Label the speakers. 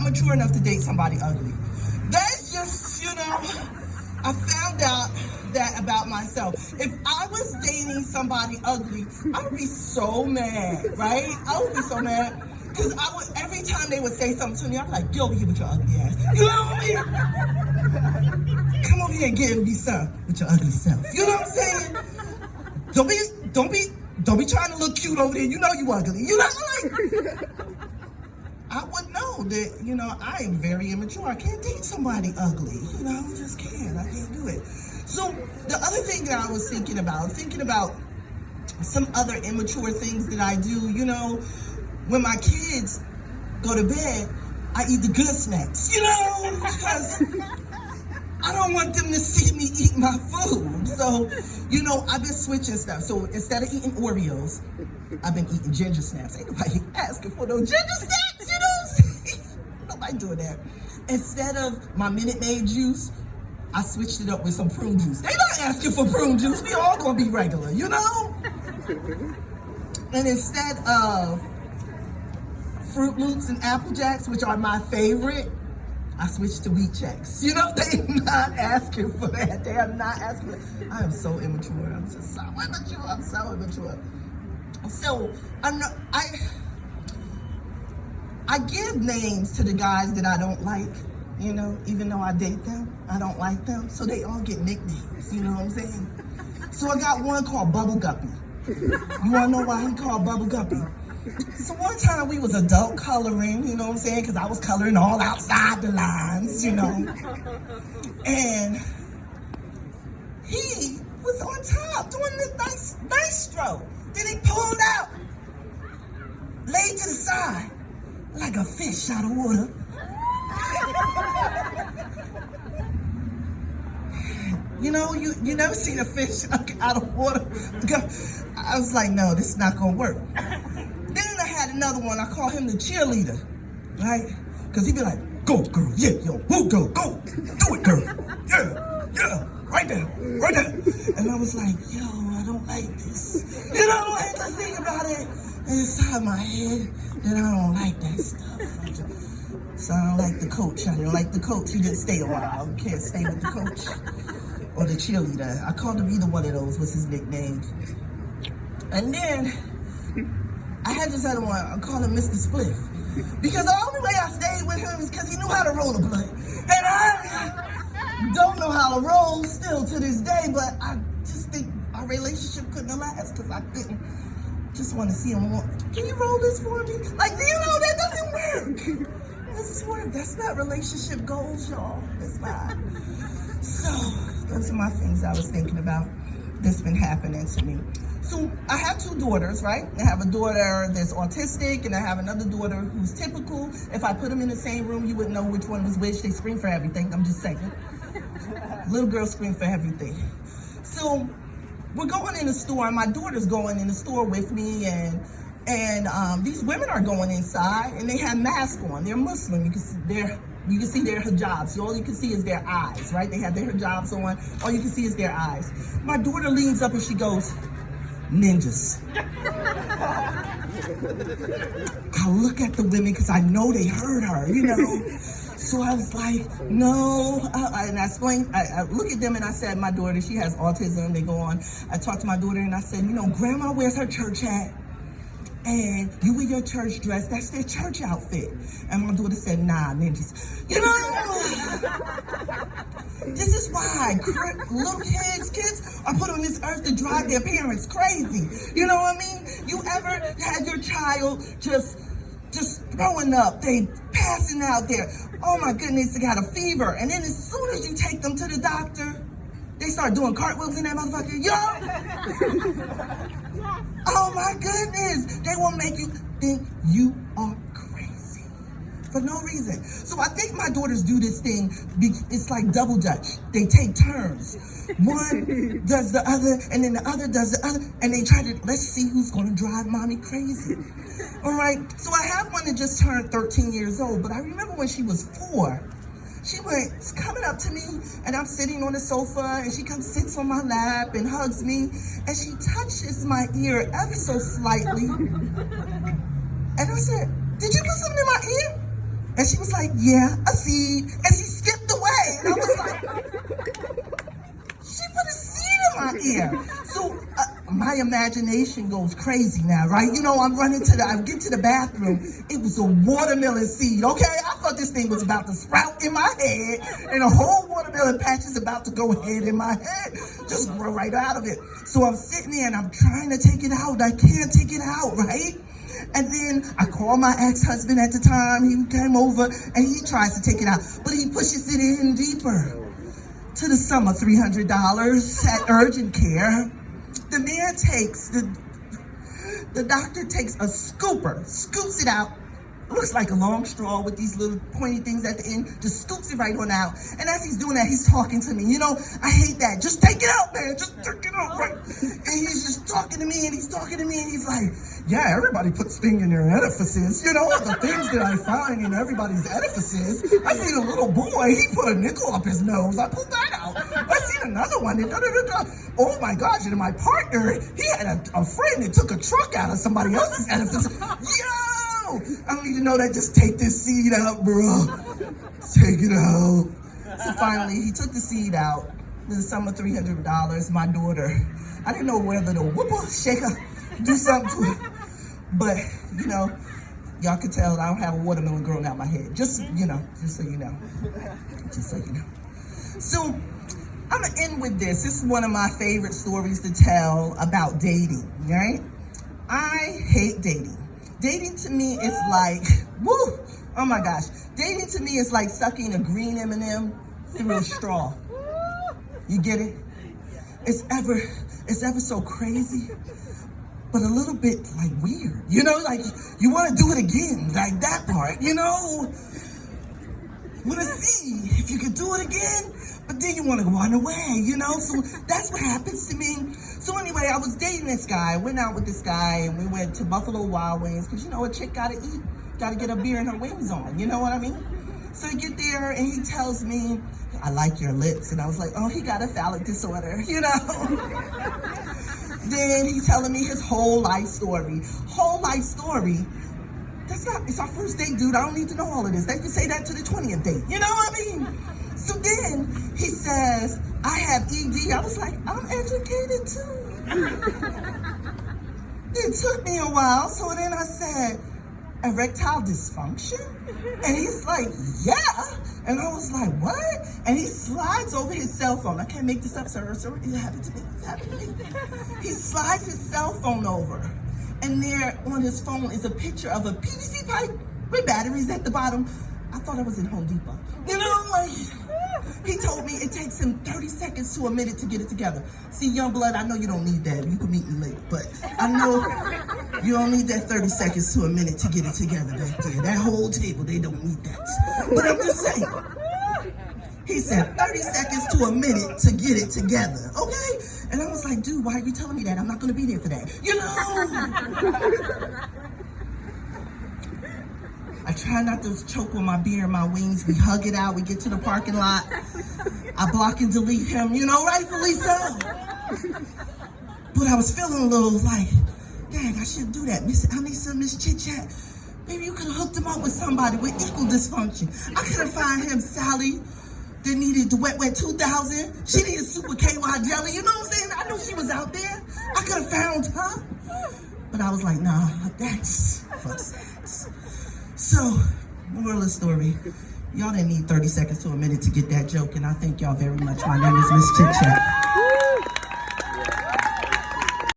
Speaker 1: mature enough to date somebody ugly. That's just, I found out that about myself. If I was dating somebody ugly, I would be so mad, right? I would be so mad. Because every time they would say something to me, I'm like, get over here with your ugly ass. You know what I mean? Come over here and get me some with your ugly self. You know what I'm saying? Don't be trying to look cute over there. You know you ugly. You know, like, I would know that, I am very immature. I can't date somebody ugly. I just can't. I can't do it. So the other thing that I was thinking about some other immature things that I do, when my kids go to bed, I eat the good snacks, because I don't want them to see me eat my food. So, I've been switching stuff. So instead of eating Oreos, I've been eating ginger snaps. Ain't nobody asking for those ginger snaps, Nobody doing that. Instead of my Minute Maid juice, I switched it up with some prune juice. They not asking for prune juice. We all gonna be regular, And instead of Fruit Loops and Apple Jacks, which are my favorite, I switched to Wheat Checks. They're not asking for that. They are not asking for that. I am so immature. I'm just so immature. I'm so immature. So I give names to the guys that I don't like, even though I date them, I don't like them. So they all get nicknames, you know what I'm saying? So I got one called Bubble Guppy. You wanna know why he called Bubble Guppy? So one time we was adult coloring, you know what I'm saying? Because I was coloring all outside the lines, And he was on top doing this nice stroke. Then he pulled out, laid to the side, like a fish out of water. You never seen a fish out of water. I was like, no, this is not gonna work. Then I had another one, I call him the cheerleader, right? Because he'd be like, go girl, yeah, yo, woo girl, go, do it girl, yeah, right there. And I was like, yo, I don't like this. I had to think about it inside my head that I don't like that stuff. So I don't like the coach. I didn't like the coach. He didn't stay a while. You can't stay with the coach or the cheerleader. I called him either one of those was his nickname. And then I had this other one. I called him Mr. Spliff. Because the only way I stayed with him is because he knew how to roll a blunt. And I don't know how to roll still to this day, but I just think our relationship couldn't last because I couldn't just want to see him walk. Can you roll this for me? Like, that doesn't work. Doesn't work. That's not relationship goals, y'all. That's not. So, those are my things I was thinking about that's been happening to me. So I have two daughters, right? I have a daughter that's autistic, and I have another daughter who's typical. If I put them in the same room, you wouldn't know which one was which. They scream for everything. I'm just saying. Little girls scream for everything. So we're going in the store, and my daughter's going in the store with me, and these women are going inside, and they have masks on. They're Muslim. You can see their hijabs. So all you can see is their eyes, right? They have their hijabs on. All you can see is their eyes. My daughter leans up and she goes, ninjas. I look at the women because I know they heard her, So I was like, no. And I explained, I look at them and I said, my daughter, she has autism. They go on. I talked to my daughter and I said, Grandma wears her church hat. And you wear your church dress, that's their church outfit. And my daughter said, nah, ninjas. This is why little kids are put on this earth to drive their parents crazy. You know what I mean? You ever had your child just throwing up, they passing out there. Oh my goodness, they got a fever. And then as soon as you take them to the doctor, they start doing cartwheels in that motherfucker. Oh my goodness. They will make you think you are crazy for no reason. So I think my daughters do this thing. It's like double dutch. They take turns. One does the other, and then the other does the other. And they try to, let's see who's going to drive mommy crazy. All right. So I have one that just turned 13 years old. But I remember when she was 4. She was coming up to me, and I'm sitting on the sofa, and she comes, sits on my lap, and hugs me, and she touches my ear ever so slightly. And I said, did you put something in my ear? And she was like, yeah, a seed. And she skipped away. And I was like, she put a seed in my ear. So my imagination goes crazy now, right? You know, I get to the bathroom. It was a watermelon seed, okay? I thought this thing was about to sprout in my head, and a whole watermelon patch is about to go ahead in my head, just grow right out of it. So I'm sitting there and I'm trying to take it out. I can't take it out, right? And then I call my ex-husband at the time. He came over and he tries to take it out, but he pushes it in deeper. To the sum of $300 at urgent care. The man the doctor takes a scooper, scoops it out. Looks like a long straw with these little pointy things at the end, just scoops it right on out. And as he's doing that, he's talking to me. You know, I hate that. Just take it out, man. Just take it out, right? And he's just talking to me, and he's talking to me, and he's like, yeah, everybody puts things in their edifices. You know, the things that I find in everybody's edifices. I seen a little boy, he put a nickel up his nose. I pulled that out. I seen another one. Oh my gosh, and my partner, he had a friend that took a truck out of somebody else's edifice. Yo! I don't need to know that. Just take this seed out, bro. Take it out. So finally, he took the seed out. The sum of $300. My daughter, I didn't know whether to whoop her, shake her, do something to her. But, you know, y'all can tell I don't have a watermelon growing out my head. Just, you know, just so you know. Just so you know. So, I'm going to end with this. This is one of my favorite stories to tell about dating, right? I hate dating. Dating to me is like, woo, oh my gosh. Dating to me is like sucking a green M&M through a straw. You get it? It's ever so crazy, but a little bit like weird. You know, like you want to do it again, like that part, you know? Want to see if you can do it again, but then you want to run away, you know? So that's what happens to me. So anyway, I was dating this guy. I went out with this guy, and we went to Buffalo Wild Wings, because you know, a chick got to eat, got to get a beer and her wings on, you know what I mean? So I get there, and he tells me, I like your lips. And I was like, oh, he got a phallic disorder, you know? Then he's telling me his whole life story. Whole life story. It's our first date, dude. I don't need to know all of this. They can say that to the 20th date. You know what I mean? So then he says, I have ED. I was like, I'm educated too. It took me a while. So then I said, erectile dysfunction? And he's like, yeah. And I was like, what? And he slides over his cell phone. I can't make this up, sir. It happened to me. It happened to me. He slides his cell phone over. And there on his phone is a picture of a PVC pipe with batteries at the bottom. I thought I was in Home Depot. You know, like, he told me it takes him 30 seconds to a minute to get it together. See, young blood, I know you don't need that. You can meet me later. But I know you don't need that 30 seconds to a minute to get it together back there. That whole table, they don't need that. But I'm just saying. He said 30 seconds to a minute to get it together, okay? And I was like, dude, why are you telling me that? I'm not gonna be there for that. You know? I try not to choke on my beer and my wings. We hug it out, we get to the parking lot. I block and delete him, you know, rightfully so. But I was feeling a little like, dang, I shouldn't do that. Miss Al-Nisa, Miss Chit Chat. Maybe you could have hooked him up with somebody with equal dysfunction. I could have found him Sally that needed the Wet 2000. She needed Super KY Jelly. You know what I'm saying? I knew she was out there. I could have found her. But I was like, nah, that's for sex. So, moral of the story. Y'all didn't need 30 seconds to a minute to get that joke, and I thank y'all very much. My name is Miss Chit Chat.